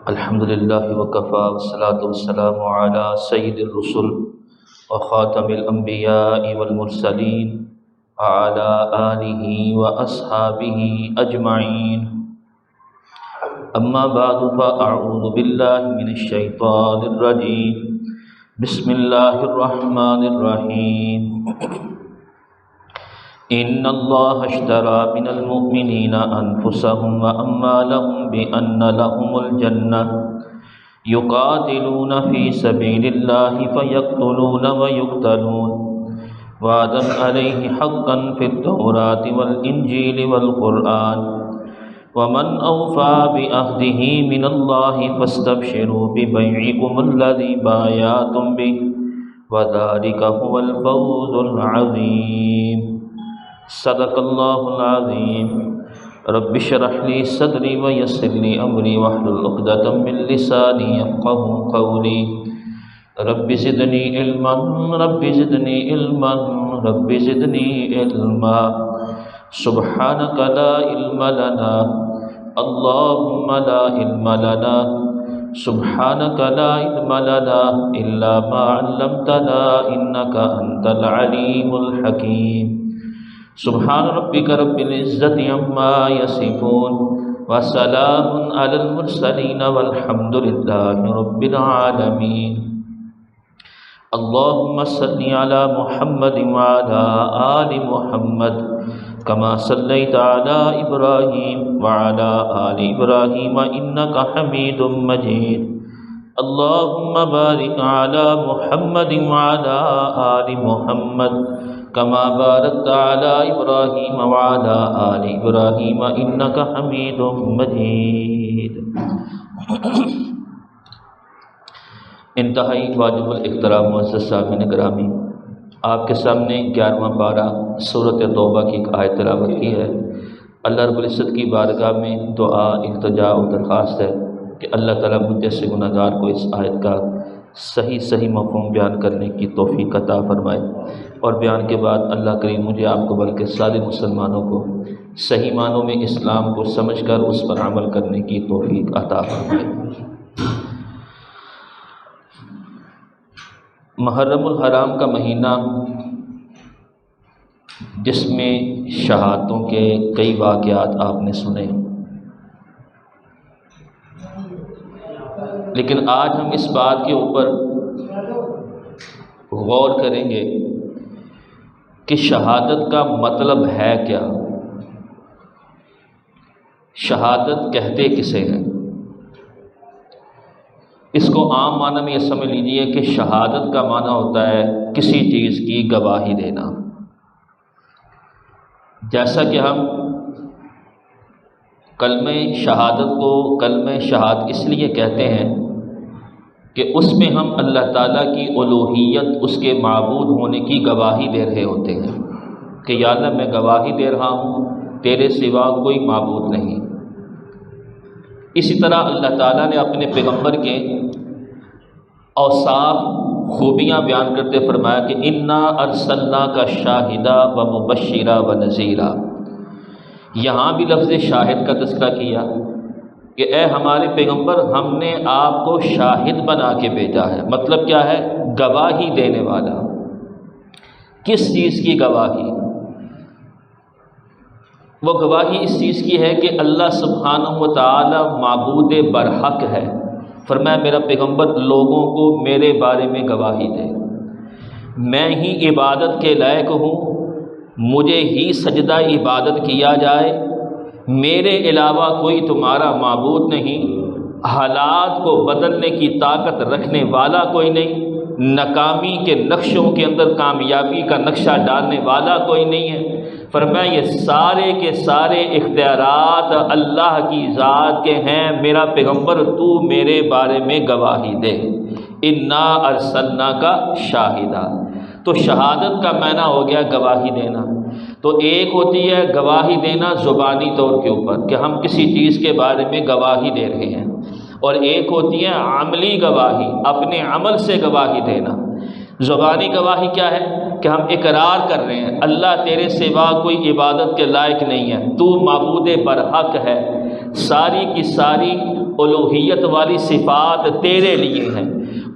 الحمد لله وكفى والصلاة والسلام على سيد الرسل وخاتم الأنبياء والمرسلين وعلى آله وأصحابه أجمعين. أما بعد فأعوذ بالله من الشيطان الرجيم. بسم الله الرحمن الرحيم. إن الله اشترى من المؤمنين أنفسهم وأموالهم بأن لهم الجنة يقاتلون في سبيل الله فيقتلون ويقتلون وعدا عليه حقا في التوراة والإنجيل والقرآن ومن أوفى بعهده من الله فاستبشروا ببيعكم الذي بايعتم به وذلك هو الفوز العظيم. صدق اللہ العظیم. رب اشرح لي صدری ويسر لي امری واحلل عقدۃ من لسانی یفقهوا قولی. رب زدنی علما رب زدنی علما رب زدنی علما. سبحانک لا علم لنا اللهم لا علم لنا سبحانک لا علم لنا الا ما علمتنا انک انت العلیم الحکیم. سبحان ربک رب العزة عما یصفون وسلام علی المرسلین والحمد للہ رب العالمین. اللہم صل علی محمد وعلی آل محمد کما صلیت علی ابراہیم وعلی آل ابراہیم انک حمید مجید. اللہم بارک علی محمد وعلی آل محمد کما بارکت علی ابراہیم وعلی آل ابراہیم انک حمید مجید. انتہائی واجب الاحترام معزز سامعین گرامی، آپ کے سامنے 11واں پارہ سورۃ توبہ کی ایک آیت تلاوت کی ہے. اللہ رب العزت کی بارگاہ میں دعا، التجا و درخواست ہے کہ اللہ تعالیٰ مجھ جیسے گناہ گار کو اس آیت کا صحیح مفہوم بیان کرنے کی توفیق عطا فرمائے، اور بیان کے بعد اللہ کریم مجھے آپ کو بلکہ سارے مسلمانوں کو صحیح معنوں میں اسلام کو سمجھ کر اس پر عمل کرنے کی توفیق عطا فرمائے. محرم الحرام کا مہینہ جس میں شہادتوں کے کئی واقعات آپ نے سنے، لیکن آج ہم اس بات کے اوپر غور کریں گے کہ شہادت کا مطلب ہے کیا، شہادت کہتے کسے ہیں. اس کو عام معنی میں یہ سمجھ لیجئے کہ شہادت کا معنی ہوتا ہے کسی چیز کی گواہی دینا. جیسا کہ ہم کلمہ شہادت کو کلمہ شہادت اس لیے کہتے ہیں کہ اس میں ہم اللہ تعالیٰ کی الوہیت، اس کے معبود ہونے کی گواہی دے رہے ہوتے ہیں کہ یا اللہ میں گواہی دے رہا ہوں تیرے سوا کوئی معبود نہیں. اسی طرح اللہ تعالیٰ نے اپنے پیغمبر کے اوصاف، خوبیاں بیان کرتے فرمایا کہ انا ارسلناک شاہدا و مبشرا و نذیرا. یہاں بھی لفظ شاہد کا تذکرہ کیا کہ اے ہمارے پیغمبر ہم نے آپ کو شاہد بنا کے بھیجا ہے. مطلب کیا ہے؟ گواہی دینے والا. کس چیز کی گواہی؟ وہ گواہی اس چیز کی ہے کہ اللہ سبحانہ و تعالی معبود برحق ہے. فرمایا میرا پیغمبر لوگوں کو میرے بارے میں گواہی دے، میں ہی عبادت کے لائق ہوں، مجھے ہی سجدہ عبادت کیا جائے، میرے علاوہ کوئی تمہارا معبود نہیں، حالات کو بدلنے کی طاقت رکھنے والا کوئی نہیں، ناکامی کے نقشوں کے اندر کامیابی کا نقشہ ڈالنے والا کوئی نہیں ہے. فرمایا یہ سارے کے سارے اختیارات اللہ کی ذات کے ہیں، میرا پیغمبر تو میرے بارے میں گواہی دے. انا ارسلناک شاہدا. تو شہادت کا معنی ہو گیا گواہی دینا. تو ایک ہوتی ہے گواہی دینا زبانی طور کے اوپر کہ ہم کسی چیز کے بارے میں گواہی دے رہے ہیں، اور ایک ہوتی ہے عملی گواہی، اپنے عمل سے گواہی دینا. زبانی گواہی کیا ہے کہ ہم اقرار کر رہے ہیں اللہ تیرے سوا کوئی عبادت کے لائق نہیں ہے، تو معبود برحق ہے، ساری کی ساری الوہیت والی صفات تیرے لیے ہیں۔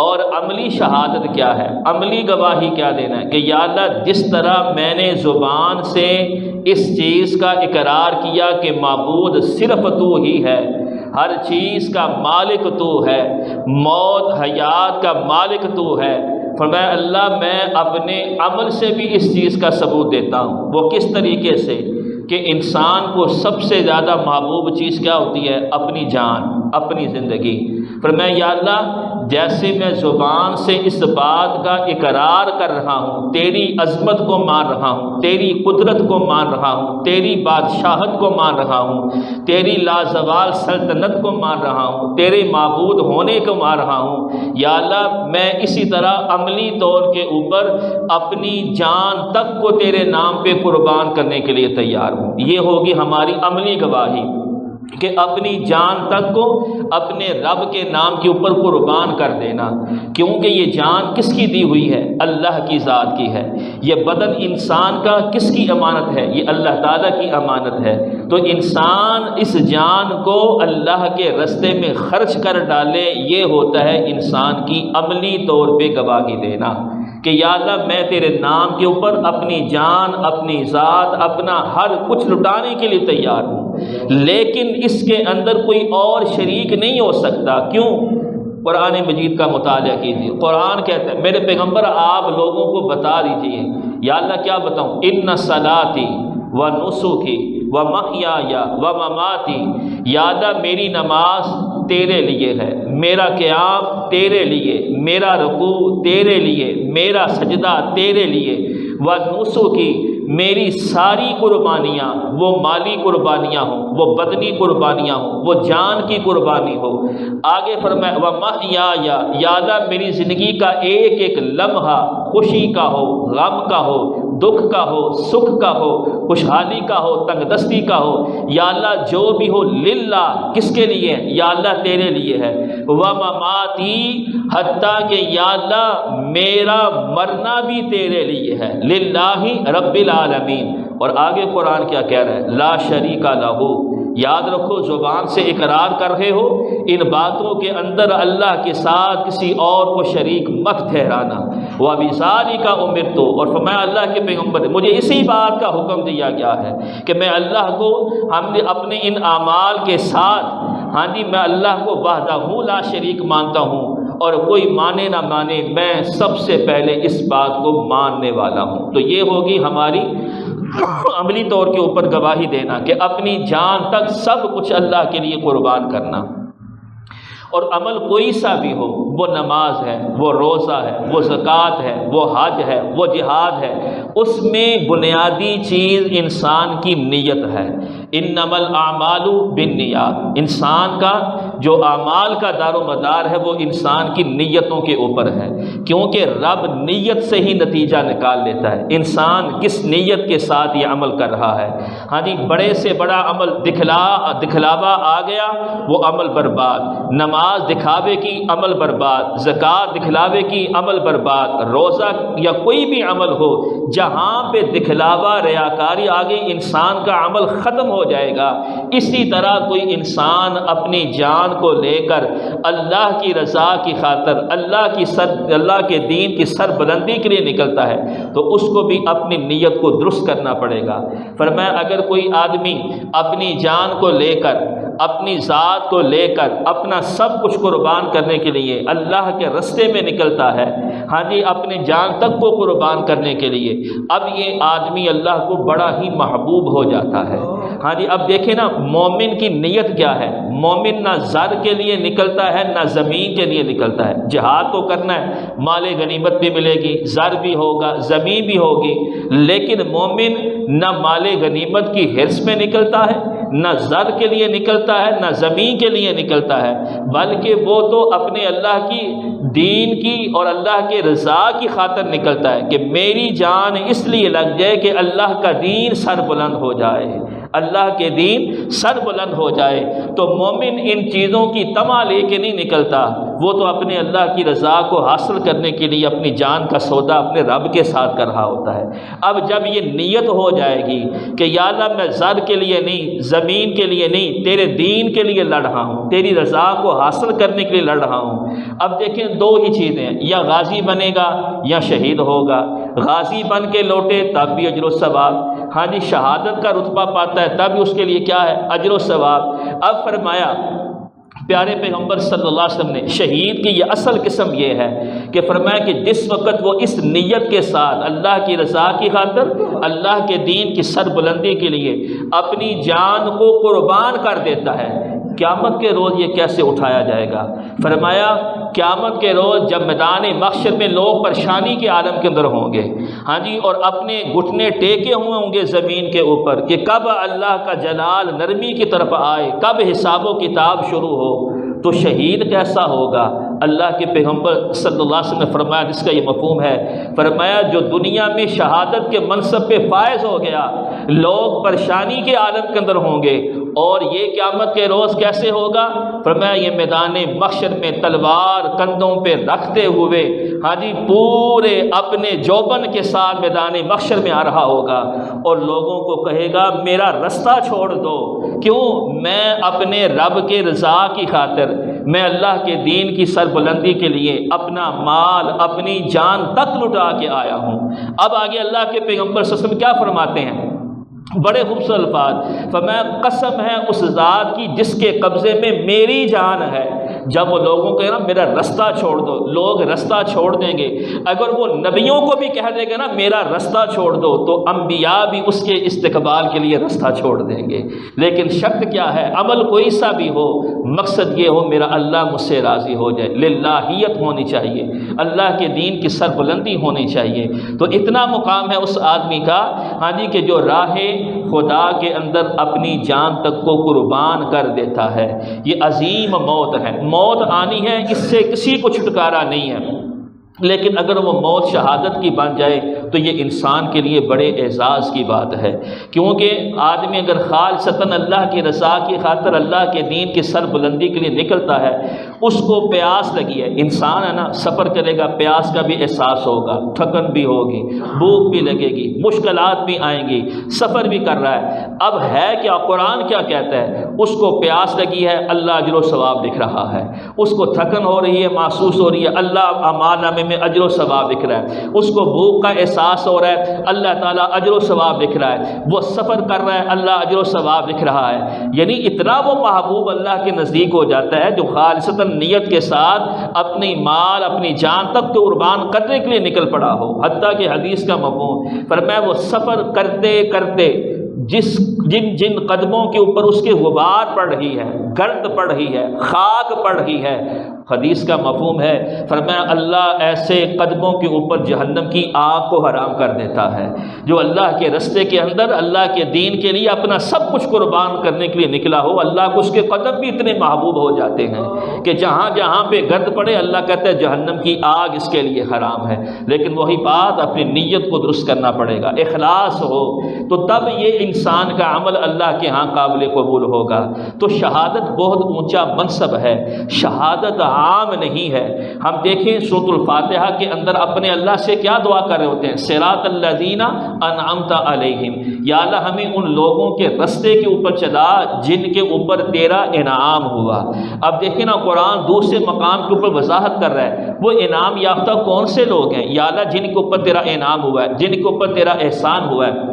اور عملی شہادت کیا ہے؟ عملی گواہی کیا دینا ہے کہ یا اللہ جس طرح میں نے زبان سے اس چیز کا اقرار کیا کہ معبود صرف تو ہی ہے، ہر چیز کا مالک تو ہے، موت حیات کا مالک تو ہے، فرمایا اللہ میں اپنے عمل سے بھی اس چیز کا ثبوت دیتا ہوں۔ وہ کس طریقے سے کہ انسان کو سب سے زیادہ محبوب چیز کیا ہوتی ہے؟ اپنی جان، اپنی زندگی۔ فرمایا یا اللہ جیسے میں زبان سے اس بات کا اقرار کر رہا ہوں، تیری عظمت کو مان رہا ہوں، تیری قدرت کو مان رہا ہوں، تیری بادشاہت کو مان رہا ہوں، تیری لازوال سلطنت کو مان رہا ہوں، تیرے معبود ہونے کو مان رہا ہوں، یا اللہ میں اسی طرح عملی طور کے اوپر اپنی جان تک کو تیرے نام پہ قربان کرنے کے لیے تیار ہوں۔ یہ ہوگی ہماری عملی گواہی کہ اپنی جان تک کو اپنے رب کے نام کے اوپر قربان کر دینا، کیونکہ یہ جان کس کی دی ہوئی ہے؟ اللہ کی ذات کی ہے۔ یہ بدن انسان کا کس کی امانت ہے؟ یہ اللہ تعالیٰ کی امانت ہے۔ تو انسان اس جان کو اللہ کے راستے میں خرچ کر ڈالے، یہ ہوتا ہے انسان کی عملی طور پہ گواہی دینا کہ یا اللہ میں تیرے نام کے اوپر اپنی جان، اپنی ذات، اپنا ہر کچھ لٹانے کے لیے تیار ہوں، لیکن اس کے اندر کوئی اور شریک نہیں ہو سکتا۔ کیوں؟ قرآن مجید کا مطالعہ کیجیے۔ قرآن کہتا ہے میرے پیغمبر آپ لوگوں کو بتا دیجئے، یا اللہ کیا بتاؤں؟ ان صلاتی و نسکی و محیای و مماتی، یا اللہ میری نماز تیرے لیے ہے، میرا قیام تیرے لیے، میرا رکوع تیرے لیے، میرا سجدہ تیرے لیے، و نسکی میری ساری قربانیاں، وہ مالی قربانیاں ہوں، وہ بدنی قربانیاں ہوں، وہ جان کی قربانی ہو۔ آگے فرمایا وَمَحْيَايَ، یا اللہ میری زندگی کا ایک ایک لمحہ خوشی کا ہو، غم کا ہو، دکھ کا ہو، سکھ کا ہو، خوشحالی کا ہو، تنگ دستی کا ہو، یا اللہ جو بھی ہو للہ، کس کے لیے؟ یا اللہ تیرے لیے ہے۔ وَمَمَاتِي، حتیٰ کہ یا اللہ میرا مرنا بھی تیرے لیے ہے، للہ رب العالمین۔ اور آگے قرآن کیا کہہ رہا ہے؟ لا شریک لہ، یاد رکھو زبان سے اقرار کر رہے ہو، ان باتوں کے اندر اللہ کے ساتھ کسی اور کو شریک مت ٹھہرانا۔ وَبِذَلِكَ أُمِرْتُ، اور فرمایا اللہ کے پیغمبر مجھے اسی بات کا حکم دیا گیا ہے کہ میں اللہ کو ہم نے اپنے ان اعمال کے ساتھ میں اللہ کو وحدہ لا شریک مانتا ہوں، اور کوئی مانے نہ مانے میں سب سے پہلے اس بات کو ماننے والا ہوں۔ تو یہ ہوگی ہماری عملی طور کے اوپر گواہی دینا کہ اپنی جان تک سب کچھ اللہ کے لیے قربان کرنا۔ اور عمل کوئی سا بھی ہو، وہ نماز ہے، وہ روزہ ہے، وہ زکوٰۃ ہے، وہ حج ہے، وہ جہاد ہے، اس میں بنیادی چیز انسان کی نیت ہے۔ انما الاعمال بالنیات، انسان کا جو اعمال کا دار و مدار ہے وہ انسان کی نیتوں کے اوپر ہے، کیونکہ رب نیت سے ہی نتیجہ نکال لیتا ہے۔ انسان کس نیت کے ساتھ یہ عمل کر رہا ہے؟ بڑے سے بڑا عمل دکھلاوا آ گیا، وہ عمل برباد۔ نماز دکھاوے کی، عمل برباد۔ زکوٰۃ دکھلاوے کی، عمل برباد۔ روزہ یا کوئی بھی عمل ہو، جہاں پہ دکھلاوا ریاکاری آ گئی، انسان کا عمل ختم ہو جائے گا۔ اسی طرح کوئی انسان اپنی جان کو لے کر اللہ کی رضا کی خاطر، اللہ کے دین کی سر بلندی کے لیے نکلتا ہے، تو اس کو بھی اپنی نیت کو درست کرنا پڑے گا۔ فرمایا اگر کوئی آدمی اپنی جان کو لے کر، اپنی ذات کو لے کر، اپنا سب کچھ قربان کرنے کے لیے اللہ کے راستے میں نکلتا ہے، اپنے جان تک کو قربان کرنے کے لیے، اب یہ آدمی اللہ کو بڑا ہی محبوب ہو جاتا ہے۔ اب دیکھیں نا مومن کی نیت کیا ہے۔ مومن نہ زر کے لیے نکلتا ہے، نہ زمین کے لیے نکلتا ہے۔ جہاد تو کرنا ہے، مال غنیمت بھی ملے گی، زر بھی ہوگا، زمین بھی ہوگی، لیکن مومن نہ مال غنیمت کی حرص میں نکلتا ہے، نہ زر کے لیے نکلتا ہے، نہ زمین کے لیے نکلتا ہے، بلکہ وہ تو اپنے اللہ کی دین کی اور اللہ کے رضا کی خاطر نکلتا ہے کہ میری جان اس لیے لگ جائے کہ اللہ کا دین سر بلند ہو جائے، اللہ کے دین سر بلند ہو جائے۔ تو مومن ان چیزوں کی طمع لے کے نہیں نکلتا، وہ تو اپنے اللہ کی رضا کو حاصل کرنے کے لیے اپنی جان کا سودا اپنے رب کے ساتھ کر رہا ہوتا ہے۔ اب جب یہ نیت ہو جائے گی کہ یا اللہ میں زر کے لیے نہیں، زمین کے لیے نہیں، تیرے دین کے لیے لڑ رہا ہوں، تیری رضا کو حاصل کرنے کے لیے لڑ رہا ہوں۔ اب دیکھیں دو ہی چیزیں، یا غازی بنے گا یا شہید ہوگا۔ غازی بن کے لوٹے تب بھی اجر و ثواب، ہاں جی شہادت کا رتبہ پاتا ہے تب اس کے لیے کیا ہے؟ اجر و ثواب۔ اب فرمایا پیارے پیغمبر صلی اللہ علیہ وسلم نے شہید کی یہ اصل قسم یہ ہے کہ فرمایا کہ جس وقت وہ اس نیت کے ساتھ اللہ کی رضا کی خاطر، اللہ کے دین کی سر بلندی کے لیے اپنی جان کو قربان کر دیتا ہے، قیامت کے روز یہ کیسے اٹھایا جائے گا؟ فرمایا قیامت کے روز جب میدان محشر میں لوگ پریشانی کے عالم کے اندر ہوں گے، ہاں جی، اور اپنے گھٹنے ٹیکے ہوئے ہوں گے زمین کے اوپر کہ کب اللہ کا جلال نرمی کی طرف آئے، کب حساب و کتاب شروع ہو، تو شہید کیسا ہوگا؟ اللہ کے پیغمبر صلی اللہ علیہ وسلم نے فرمایا، جس کا یہ مفہوم ہے، فرمایا جو دنیا میں شہادت کے منصب پہ فائز ہو گیا، لوگ پریشانی کے عالم کے اندر ہوں گے، اور یہ قیامت کے روز کیسے ہوگا؟ فرمایا یہ میدان محشر میں تلوار کندھوں پہ رکھتے ہوئے، ہاں جی پورے اپنے جوبن کے ساتھ میدان محشر میں آ رہا ہوگا، اور لوگوں کو کہے گا میرا رستہ چھوڑ دو، کیوں؟ میں اپنے رب کے رضا کی خاطر، میں اللہ کے دین کی سر بلندی کے لیے اپنا مال اپنی جان تک لٹا کے آیا ہوں۔ اب آگے اللہ کے پیغمبر صلی اللہ علیہ وسلم کیا فرماتے ہیں؟ بڑے خوبصورت الفاظ، فرمایا قسم ہے اس ذات کی جس کے قبضے میں میری جان ہے۔ جب وہ لوگوں کو نا میرا رستہ چھوڑ دو، لوگ رستہ چھوڑ دیں گے۔ اگر وہ نبیوں کو بھی کہہ دیں گے نا میرا رستہ چھوڑ دو، تو انبیاء بھی اس کے استقبال کے لیے رستہ چھوڑ دیں گے۔ لیکن شرط کیا ہے؟ عمل کوئی سا بھی ہو، مقصد یہ ہو میرا اللہ مجھ سے راضی ہو جائے، للہیت ہونی چاہیے، اللہ کے دین کی سر بلندی ہونی چاہیے۔ تو اتنا مقام ہے اس آدمی کا، ہاں جی، کہ جو راہ خدا کے اندر اپنی جان تک کو قربان کر دیتا ہے۔ یہ عظیم موت ہے، موت آنی ہے، اس سے کسی کو چھٹکارا نہیں ہے، لیکن اگر وہ موت شہادت کی بن جائے تو یہ انسان کے لیے بڑے اعزاز کی بات ہے، کیونکہ آدمی اگر خالصتاً اللہ کی رضا کی خاطر اللہ کے دین کی سر بلندی کے لیے نکلتا ہے، اس کو پیاس لگی ہے، انسان ہے نا سفر کرے گا، پیاس کا بھی احساس ہوگا، تھکن بھی ہوگی، بھوک بھی لگے گی، مشکلات بھی آئیں گی، سفر بھی کر رہا ہے۔ اب ہے کیا؟ قرآن کیا کہتا ہے؟ اس کو پیاس لگی ہے، اللہ اجر و ثواب لکھ رہا ہے۔ اس کو تھکن ہو رہی ہے، محسوس ہو رہی ہے، اللہ اعمال نامے میں اجر و ثواب لکھ رہا ہے۔ اس کو بھوک کا احساس ہو رہا ہے، اللہ تعالیٰ اجر و ثواب لکھ رہا ہے۔ وہ سفر کر رہا ہے، اللہ اجر و ثواب لکھ رہا ہے۔ یعنی اتنا وہ محبوب اللہ کے نزدیک ہو جاتا ہے جو خالصتاً نیت کے ساتھ اپنی مال اپنی جان تک تو قربان کرنے کے لیے نکل پڑا ہو۔ حتیٰ کہ حدیث کا مفہوم فرمایا وہ سفر کرتے کرتے جن قدموں کے اوپر اس کے غبار پڑ رہی ہے، گرد پڑ رہی ہے، خاک پڑ رہی ہے، حدیث کا مفہوم ہے، فرمایا اللہ ایسے قدموں کے اوپر جہنم کی آگ کو حرام کر دیتا ہے۔ جو اللہ کے رستے کے اندر اللہ کے دین کے لیے اپنا سب کچھ قربان کرنے کے لیے نکلا ہو، اللہ کو اس کے قدم بھی اتنے محبوب ہو جاتے ہیں کہ جہاں جہاں پہ گرد پڑے اللہ کہتا ہے جہنم کی آگ اس کے لیے حرام ہے۔ لیکن وہی بات اپنی نیت کو درست کرنا پڑے گا، اخلاص ہو تو تب یہ انسان کا عمل اللہ کے ہاں قابل قبول ہوگا۔ تو شہادت بہت اونچا منصب ہے، شہادت عام نہیں ہے۔ ہم دیکھیں سورۃ الفاتحہ کے اندر اپنے اللہ سے کیا دعا کر رہے ہوتے ہیں؟ صراط الذین انعمت علیہم، یا اللہ ہمیں ان لوگوں کے رستے کے اوپر چلا جن کے اوپر تیرا انعام ہوا۔ اب دیکھیں نا قرآن دوسرے مقام کے اوپر وضاحت کر رہا ہے، وہ انعام یافتہ کون سے لوگ ہیں؟ یا اللہ جن کے اوپر تیرا انعام ہوا ہے، جن کے اوپر تیرا احسان ہوا ہے۔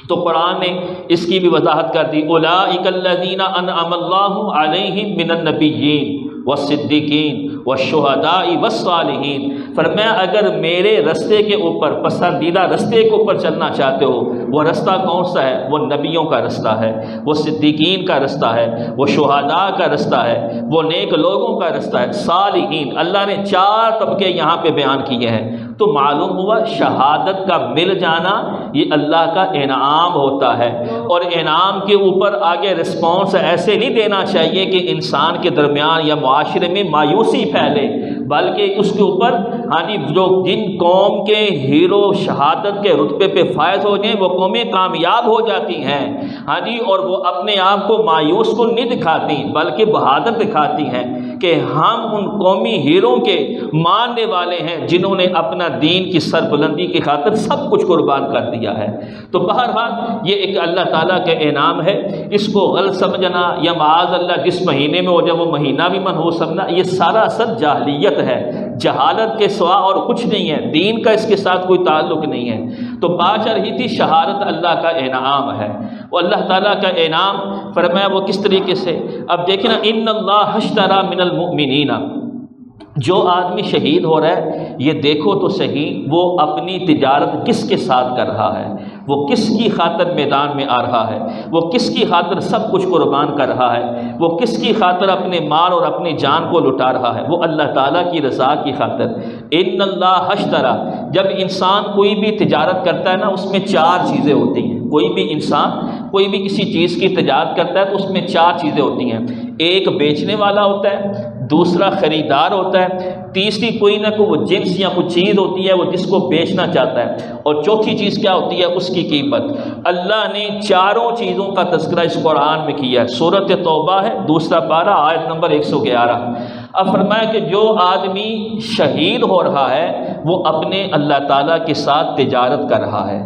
تو قرآن نے اس کی بھی وضاحت کر دی، اولئک الذین انعم اللہ علیہم من النبیین والصدیقین والشہداء والصالحین۔ فرمایا اگر میرے رستے کے اوپر پسندیدہ رستے کے اوپر چلنا چاہتے ہو، وہ رستہ کون سا ہے؟ وہ نبیوں کا رستہ ہے، وہ صدیقین کا رستہ ہے، وہ شہداء کا رستہ ہے، وہ نیک لوگوں کا رستہ ہے، صالحین۔ اللہ نے 4 طبقے یہاں پہ بیان کیے ہیں، تو معلوم ہوا شہادت کا مل جانا یہ اللہ کا انعام ہوتا ہے۔ اور انعام کے اوپر آگے رسپانس ایسے نہیں دینا چاہیے کہ انسان کے درمیان یا معاشرے میں مایوسی پھیلے، بلکہ اس کے اوپر ہاں جی جو جن قوم کے ہیرو شہادت کے رتبے پہ فائز ہو جائیں وہ قومیں کامیاب ہو جاتی ہیں۔ ہاں جی، اور وہ اپنے آپ کو مایوس کو نہیں دکھاتی بلکہ بہادر دکھاتی ہیں کہ ہم ان قومی ہیروں کے ماننے والے ہیں جنہوں نے اپنا دین کی سربلندی کی خاطر سب کچھ قربان کر دیا ہے۔ تو بہرحال یہ ایک اللہ تعالیٰ کا انعام ہے، اس کو غلط سمجھنا یا معاذ اللہ جس مہینے میں ہو جائے وہ مہینہ بھی منحوس سمجھنا، یہ سراسر جاہلیت ہے، جہالت کے سوا اور کچھ نہیں ہے، دین کا اس کے ساتھ کوئی تعلق نہیں ہے۔ تو بات چل رہی تھی شہادت اللہ کا انعام ہے، وہ اللہ تعالیٰ کا انعام فرمایا وہ کس طریقے سے۔ اب دیکھیں نا، ان اللہ اشتری من المؤمنین، جو آدمی شہید ہو رہا ہے یہ دیکھو تو صحیح وہ اپنی تجارت کس کے ساتھ کر رہا ہے، وہ کس کی خاطر میدان میں آ رہا ہے، وہ کس کی خاطر سب کچھ قربان کر رہا ہے، وہ کس کی خاطر اپنے مال اور اپنی جان کو لٹا رہا ہے، وہ اللہ تعالیٰ کی رضا کی خاطر۔ ان اللہ اشتری، جب انسان کوئی بھی تجارت کرتا ہے نا اس میں چار چیزیں ہوتی ہیں، کوئی بھی انسان کوئی بھی کسی چیز کی تجارت کرتا ہے تو اس میں چار چیزیں ہوتی ہیں، ایک بیچنے والا ہوتا ہے، دوسرا خریدار ہوتا ہے، تیسری کوئی نہ کوئی وہ جنس یا کوئی چیز ہوتی ہے وہ جس کو بیچنا چاہتا ہے، اور چوتھی چیز کیا ہوتی ہے، اس کی قیمت۔ اللہ نے چاروں چیزوں کا تذکرہ اس قرآن میں کیا ہے، سورۃ توبہ ہے، دوسرا پارہ، آیت نمبر 111۔ اب فرمایا کہ جو آدمی شہید ہو رہا ہے وہ اپنے اللہ تعالیٰ کے ساتھ تجارت کر رہا ہے۔